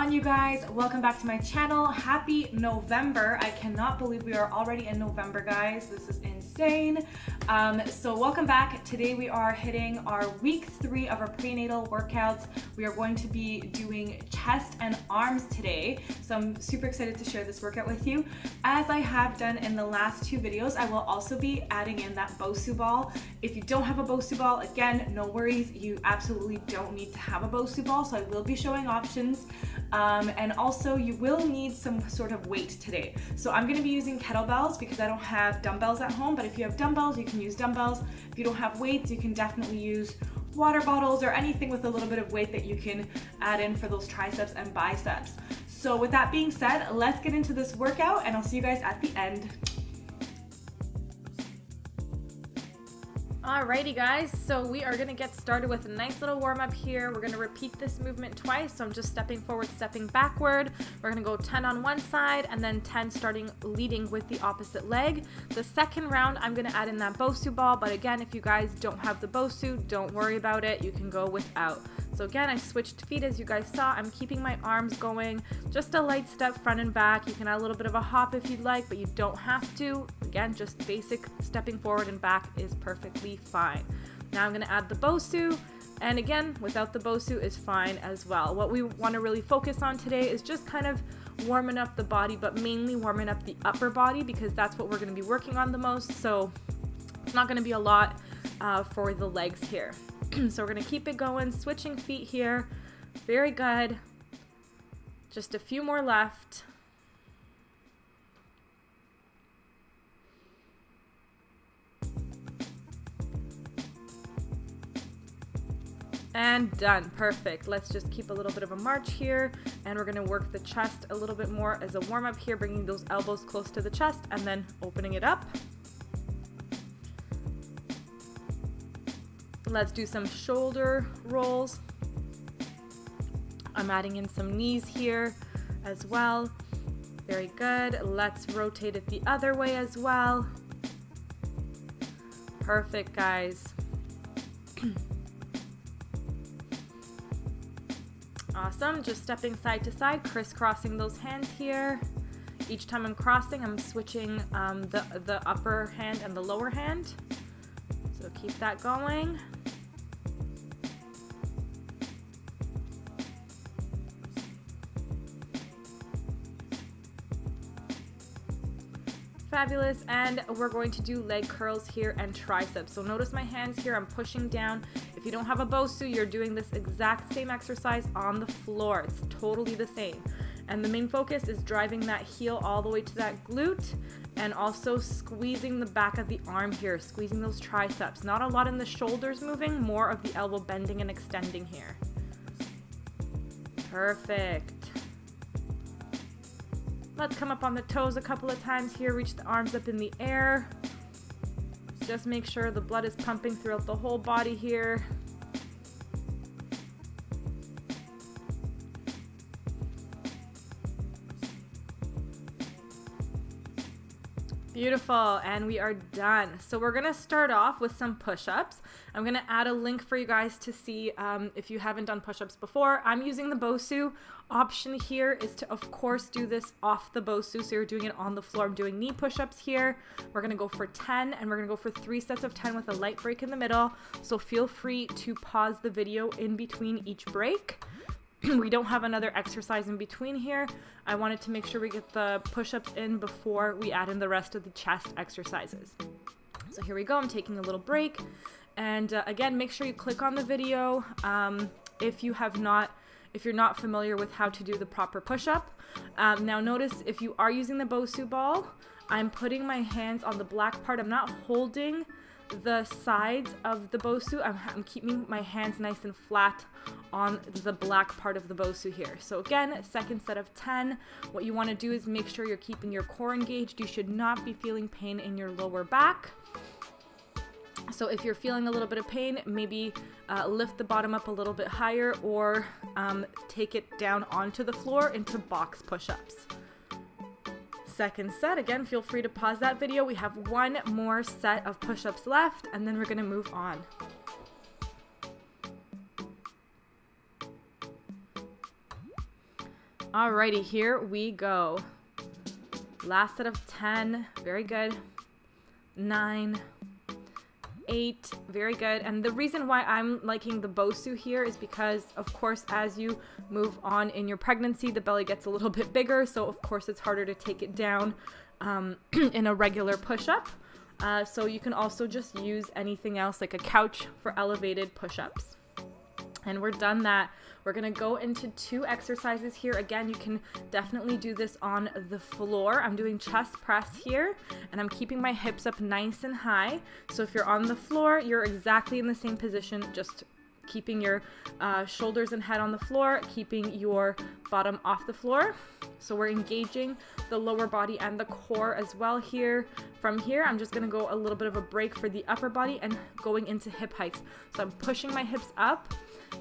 on, you guys? Welcome back to my channel. Happy November. I cannot believe we are already in November, guys. This is insane. So welcome back. Today we are hitting our week 3 of our prenatal workouts. We are going to be doing chest and arms today. So I'm super excited to share this workout with you. As I have done in the last 2 videos, I will also be adding in that Bosu ball. If you don't have a Bosu ball, again, no worries. You absolutely don't need to have a Bosu ball. So I will be showing options. And also you will need some sort of weight today. So I'm gonna be using kettlebells because I don't have dumbbells at home, but if you have dumbbells, you can use dumbbells. If you don't have weights, you can definitely use water bottles or anything with a little bit of weight that you can add in for those triceps and biceps. So with that being said, let's get into this workout and I'll see you guys at the end. Alrighty guys, so we are gonna get started with a nice little warm up here. We're gonna repeat this movement twice. So I'm just stepping forward, stepping backward. We're gonna go 10 on one side and then 10 starting leading with the opposite leg. The second round, I'm gonna add in that Bosu ball, but again, if you guys don't have the Bosu, don't worry about it. You can go without. So again, I switched feet as you guys saw. I'm keeping my arms going, just a light step front and back. You can add a little bit of a hop if you'd like, but you don't have to. Again, just basic stepping forward and back is perfectly fine. Now I'm gonna add the Bosu, and again, without the Bosu is fine as well. What we wanna really focus on today is just kind of warming up the body, but mainly warming up the upper body because that's what we're gonna be working on the most. So it's not gonna be a lot for the legs here. So we're gonna keep it going, switching feet here. Very good. Just a few more left. And done. Perfect. Let's just keep a little bit of a march here, and we're gonna work the chest a little bit more as a warm-up here, bringing those elbows close to the chest and then opening it up. Let's do some shoulder rolls. I'm adding in some knees here as well. Very good. Let's rotate it the other way as well. Perfect, guys. Awesome. Just stepping side to side, crisscrossing those hands here. Each time I'm crossing, I'm switching the upper hand and the lower hand. So keep that going. Fabulous. And we're going to do leg curls here and triceps. So notice my hands here, I'm pushing down. If you don't have a Bosu, you're doing this exact same exercise on the floor. It's totally the same. And the main focus is driving that heel all the way to that glute and also squeezing the back of the arm here, squeezing those triceps. Not a lot in the shoulders moving, more of the elbow bending and extending here. Perfect. Let's come up on the toes a couple of times here, reach the arms up in the air. Just make sure the blood is pumping throughout the whole body here. Beautiful, and we are done. So we're gonna start off with some push-ups. I'm gonna add a link for you guys to see if you haven't done push-ups before. I'm using the Bosu. Option here is to, of course, do this off the Bosu, so you're doing it on the floor. I'm doing knee push-ups here. We're gonna go for 10, and we're gonna go for 3 sets of 10 with a light break in the middle. So feel free to pause the video in between each break. We don't have another exercise in between here. I wanted to make sure we get the push-ups in before we add in the rest of the chest exercises. So here we go. I'm taking a little break. And again, make sure you click on the video if you're not familiar with how to do the proper push-up. Now notice if you are using the Bosu ball, I'm putting my hands on the black part. I'm not holding the sides of the Bosu. I'm keeping my hands nice and flat on the black part of the Bosu here. So again, second set of 10. What you want to do is make sure you're keeping your core engaged. You should not be feeling pain in your lower back. So if you're feeling a little bit of pain, maybe lift the bottom up a little bit higher or take it down onto the floor into box push-ups. Second set, again, feel free to pause that video. We have one more set of push-ups left, and then we're gonna move on. Alrighty, here we go. Last set of 10, very good. 9, 8, very good. And the reason why I'm liking the Bosu here is because, of course, as you move on in your pregnancy, the belly gets a little bit bigger. So, of course, it's harder to take it down in a regular push-up. So you can also just use anything else like a couch for elevated push-ups. And we're done that. We're gonna go into 2 exercises here. Again, you can definitely do this on the floor. I'm doing chest press here, and I'm keeping my hips up nice and high. So if you're on the floor, you're exactly in the same position, just keeping your shoulders and head on the floor, keeping your bottom off the floor. So we're engaging the lower body and the core as well here. From here, I'm just gonna go a little bit of a break for the upper body and going into hip hikes. So I'm pushing my hips up,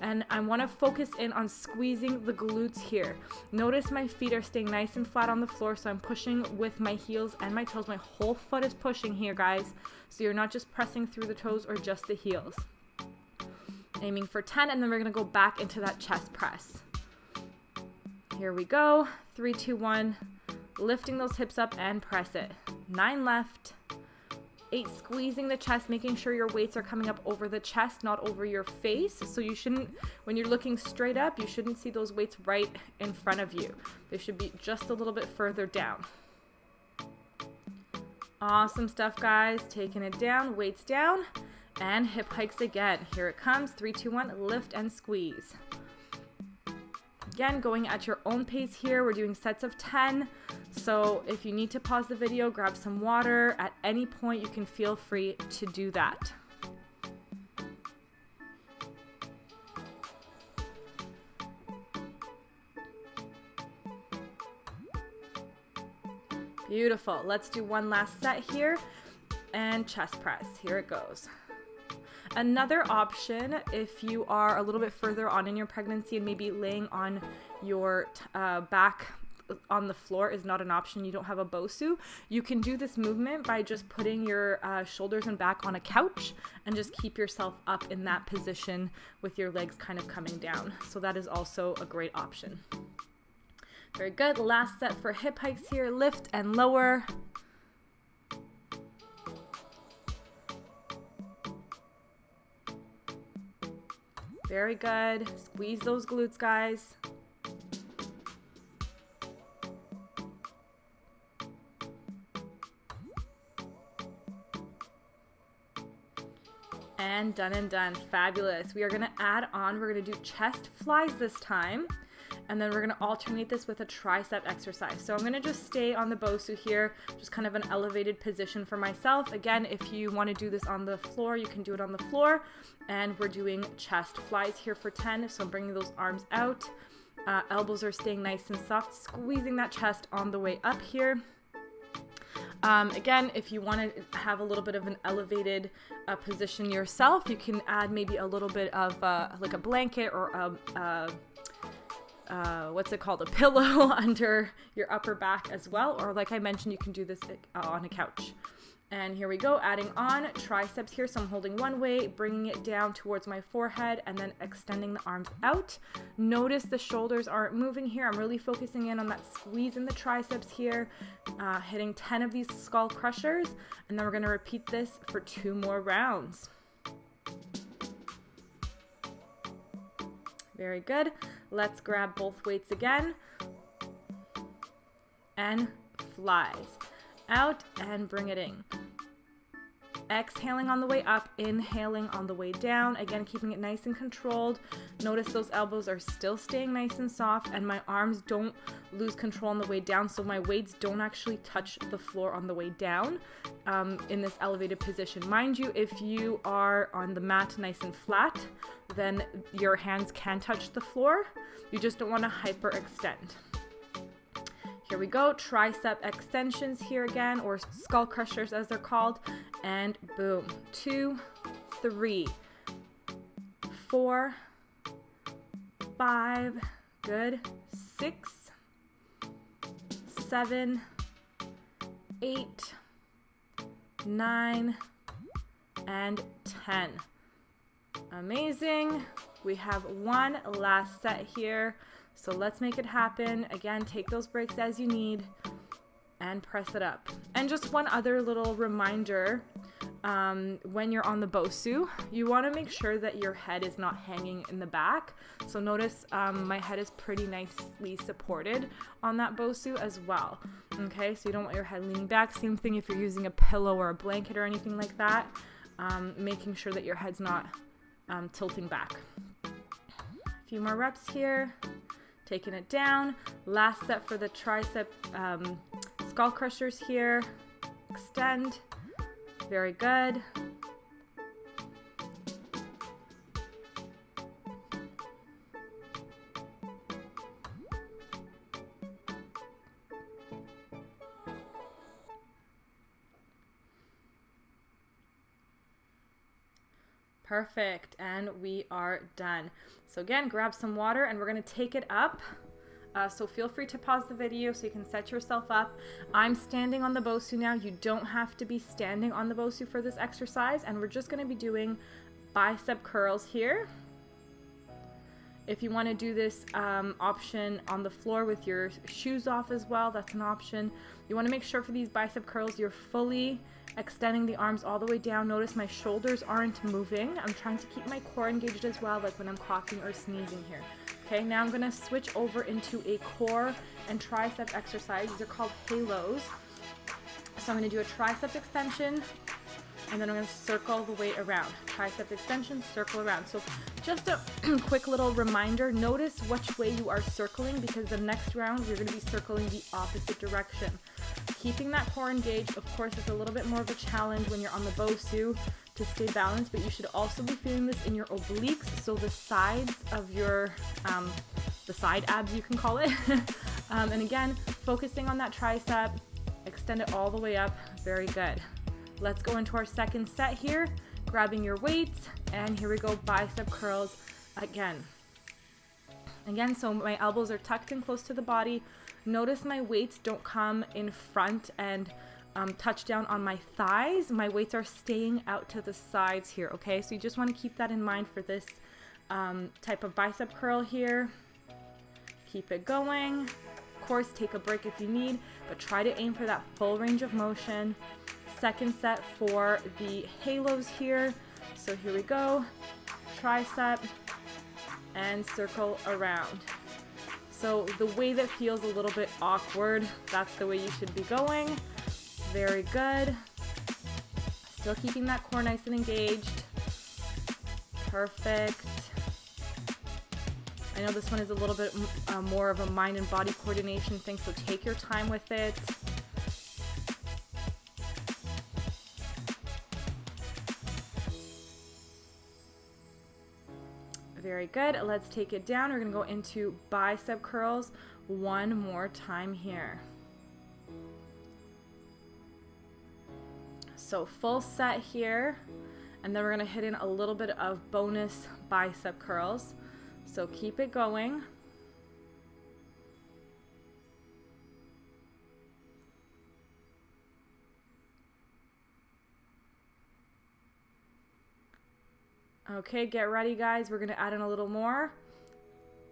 and I want to focus in on squeezing the glutes here. Notice my feet are staying nice and flat on the floor, so I'm pushing with my heels and my toes. My whole foot is pushing here, guys. So you're not just pressing through the toes or just the heels. Aiming for 10, and then we're going to go back into that chest press. Here we go. 3, 2, 1. Lifting those hips up and press it. 9 left. 8, squeezing the chest, making sure your weights are coming up over the chest, not over your face. So you shouldn't, when you're looking straight up, you shouldn't see those weights right in front of you. They should be just a little bit further down. Awesome stuff, guys. Taking it down, weights down, and hip hikes again. Here it comes. 3, 2, 1, lift and squeeze. Again, going at your own pace here. We're doing sets of 10. So if you need to pause the video, grab some water. At any point, you can feel free to do that. Beautiful. Let's do one last set here. And chest press. Here it goes. Another option, if you are a little bit further on in your pregnancy and maybe laying on your back on the floor is not an option, you don't have a Bosu, you can do this movement by just putting your shoulders and back on a couch and just keep yourself up in that position with your legs kind of coming down. So that is also a great option. Very good. Last set for hip hikes here. Lift and lower. Very good. Squeeze those glutes, guys. And done and done. Fabulous. We are going to add on, we're going to do chest flies this time. And then we're going to alternate this with a tricep exercise. So I'm going to just stay on the Bosu here, just kind of an elevated position for myself. Again, if you want to do this on the floor, you can do it on the floor. And we're doing chest flies here for 10. So I'm bringing those arms out. Elbows are staying nice and soft, squeezing that chest on the way up here. Again, if you want to have a little bit of an elevated position yourself, you can add maybe a little bit of like a blanket or what's it called, a pillow under your upper back as well, or like I mentioned, you can do this on a couch. And here we go, adding on triceps here. So I'm holding one way, bringing it down towards my forehead, and then extending the arms out. Notice the shoulders aren't moving here. I'm really focusing in on that squeeze in the triceps here, hitting 10 of these skull crushers, and then we're going to repeat this for 2 more rounds. Very good. Let's grab both weights again. And flies. Out and bring it in. Exhaling on the way up, inhaling on the way down. Again, keeping it nice and controlled. Notice those elbows are still staying nice and soft, and my arms don't lose control on the way down, so my weights don't actually touch the floor on the way down in this elevated position. Mind you, if you are on the mat nice and flat, then your hands can touch the floor. You just don't want to hyperextend. Here we go, tricep extensions here again, or skull crushers as they're called, and boom. 2, 3, 4, 5, good, 6, 7, 8, 9, and 10. Amazing. We have one last set here. So let's make it happen. Again, take those breaks as you need and press it up. And just one other little reminder, when you're on the Bosu, you want to make sure that your head is not hanging in the back. So notice my head is pretty nicely supported on that Bosu as well. Okay, so you don't want your head leaning back. Same thing if you're using a pillow or a blanket or anything like that. Making sure that your head's not tilting back. A few more reps here. Taking it down. Last set for the tricep skull crushers here. Extend. Very good. Perfect, and we are done. So again, grab some water and we're gonna take it up. So feel free to pause the video so you can set yourself up. I'm standing on the Bosu now. You don't have to be standing on the Bosu for this exercise, and we're just gonna be doing bicep curls here. If you wanna do this option on the floor with your shoes off as well, that's an option. You wanna make sure for these bicep curls, you're fully extending the arms all the way down. Notice my shoulders aren't moving. I'm trying to keep my core engaged as well, like when I'm coughing or sneezing here. Okay, now I'm gonna switch over into a core and tricep exercise. These are called halos. So I'm gonna do a tricep extension, and then I'm gonna circle the way around. Tricep extension, circle around. So just a quick little reminder, notice which way you are circling, because the next round we're gonna be circling the opposite direction. Keeping that core engaged, of course, is a little bit more of a challenge when you're on the Bosu to stay balanced, but you should also be feeling this in your obliques, so the sides of your, the side abs you can call it. And again, focusing on that tricep, extend it all the way up, very good. Let's go into our second set here, grabbing your weights, and here we go, bicep curls again. Again, so my elbows are tucked in close to the body. Notice my weights don't come in front and touch down on my thighs. My weights are staying out to the sides here, okay? So you just want to keep that in mind for this type of bicep curl here. Keep it going. Of course, take a break if you need, but try to aim for that full range of motion. Second set for the halos here. So here we go. Tricep and circle around. So the way that feels a little bit awkward, that's the way you should be going. Very good. Still keeping that core nice and engaged. Perfect. I know this one is a little bit more of a mind and body coordination thing, so take your time with it. Very good. Let's take it down. We're going to go into bicep curls one more time here. So full set here, and then we're going to hit in a little bit of bonus bicep curls. So keep it going. Okay, get ready guys. We're gonna add in a little more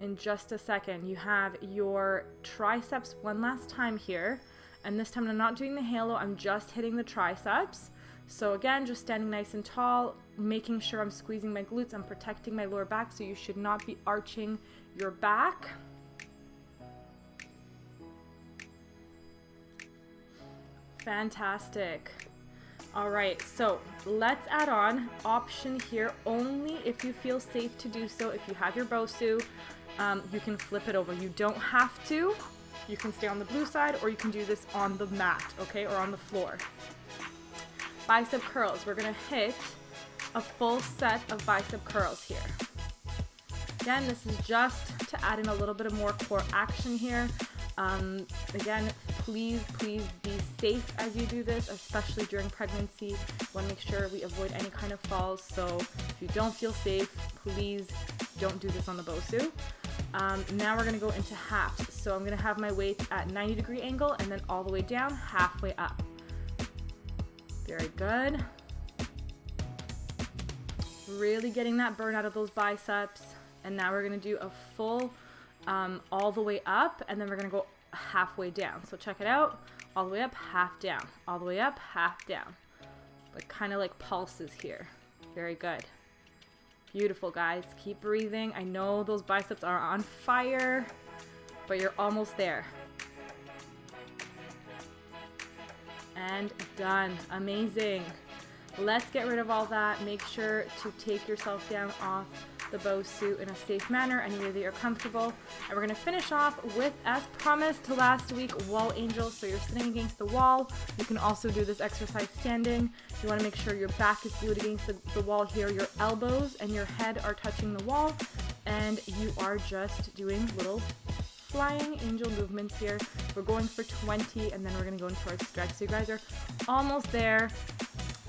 in just a second. You have your triceps one last time here, and this time I'm not doing the halo, I'm just hitting the triceps. So again, just standing nice and tall, making sure I'm squeezing my glutes, I'm protecting my lower back, so you should not be arching your back. Fantastic. All right, so let's add on option here only if you feel safe to do so. If you have your Bosu, you can flip it over. You don't have to. You can stay on the blue side, or you can do this on the mat, okay, or on the floor. Bicep curls. We're gonna hit a full set of bicep curls here. Again, this is just to add in a little bit of more core action here. Again, please be safe as you do this, especially during pregnancy. You want to make sure we avoid any kind of falls. So if you don't feel safe, please don't do this on the Bosu. Now we're going to go into halves. So I'm going to have my weights at 90-degree angle and then all the way down, halfway up. Very good. Really getting that burn out of those biceps. And now we're going to do a full all the way up, and then we're gonna go halfway down. So check it out, all the way up, half down, all the way up, half down. Like kind of like pulses here. Very good. Beautiful, guys. Keep breathing. I know those biceps are on fire, but you're almost there. And done. Amazing. Let's get rid of all that. Make sure to take yourself down off the Bosu in a safe manner, any way that you're comfortable. And we're going to finish off with, as promised last week, wall angels. So you're sitting against the wall. You can also do this exercise standing. You want to make sure your back is glued against the wall here. Your elbows and your head are touching the wall. And you are just doing little flying angel movements here. We're going for 20, and then we're going to go into our stretch. So you guys are almost there.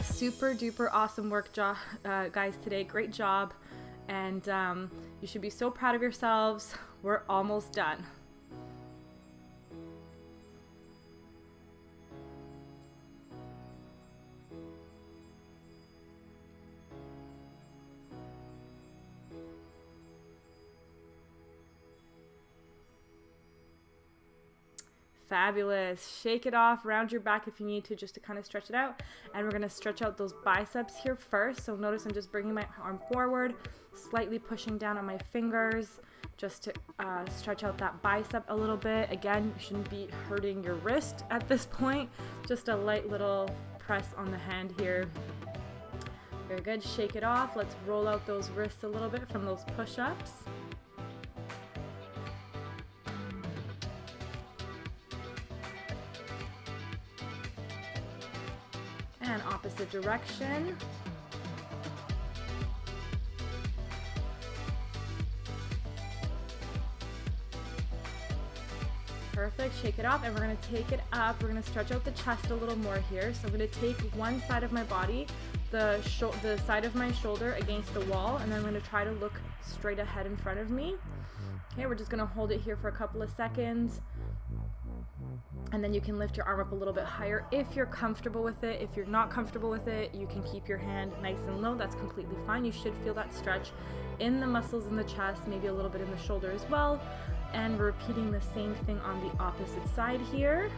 Super duper awesome work, guys, today. Great job. And you should be so proud of yourselves. We're almost done. Fabulous. Shake it off, round your back if you need to, just to kind of stretch it out. And we're going to stretch out those biceps here first. So notice I'm just bringing my arm forward, slightly pushing down on my fingers, just to stretch out that bicep a little bit. Again, you shouldn't be hurting your wrist at this point. Just a light little press on the hand here. Very good. Shake it off. Let's roll out those wrists a little bit from those push-ups. And opposite direction. Perfect. Shake it off, and we're going to take it up. We're going to stretch out the chest a little more here. So I'm going to take one side of my body, the side of my shoulder against the wall, and then I'm going to try to look straight ahead in front of me. Okay, we're just going to hold it here for a couple of seconds. And then you can lift your arm up a little bit higher if you're comfortable with it. If you're not comfortable with it, you can keep your hand nice and low. That's completely fine. You should feel that stretch in the muscles in the chest, maybe a little bit in the shoulder as well. And we're repeating the same thing on the opposite side here.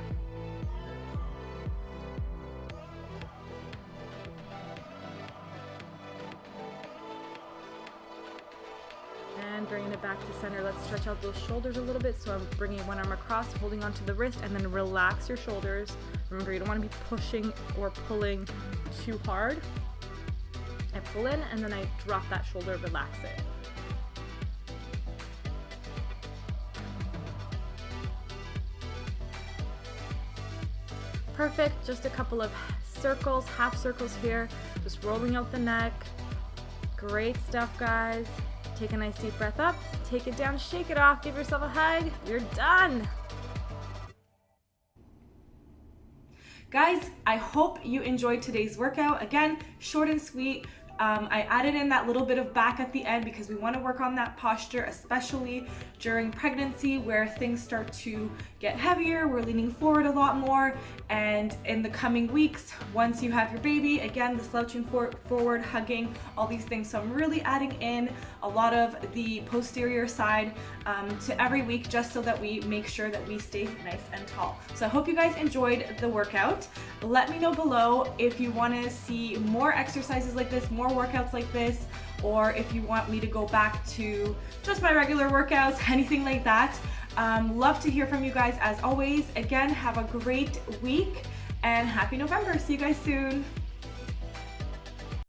And bringing it back to center. Let's stretch out those shoulders a little bit. So I'm bringing one arm across, holding onto the wrist, and then relax your shoulders. Remember, you don't want to be pushing or pulling too hard. I pull in, and then I drop that shoulder, relax it. Perfect. Just a couple of circles, half circles here. Just rolling out the neck. Great stuff, guys. Take a nice deep breath up, take it down, shake it off, give yourself a hug. You're done. Guys, I hope you enjoyed today's workout. Again, short and sweet. I added in that little bit of back at the end because we want to work on that posture, especially during pregnancy where things start to get heavier. We're leaning forward a lot more. And in the coming weeks, once you have your baby, again, the slouching forward, hugging, all these things. So I'm really adding in a lot of the posterior side to every week just so that we make sure that we stay nice and tall. So I hope you guys enjoyed the workout. Let me know below if you want to see more exercises like this, more workouts like this, or if you want me to go back to just my regular workouts, anything like that. Love to hear from you guys as always. Again, have a great week and happy November. See you guys soon.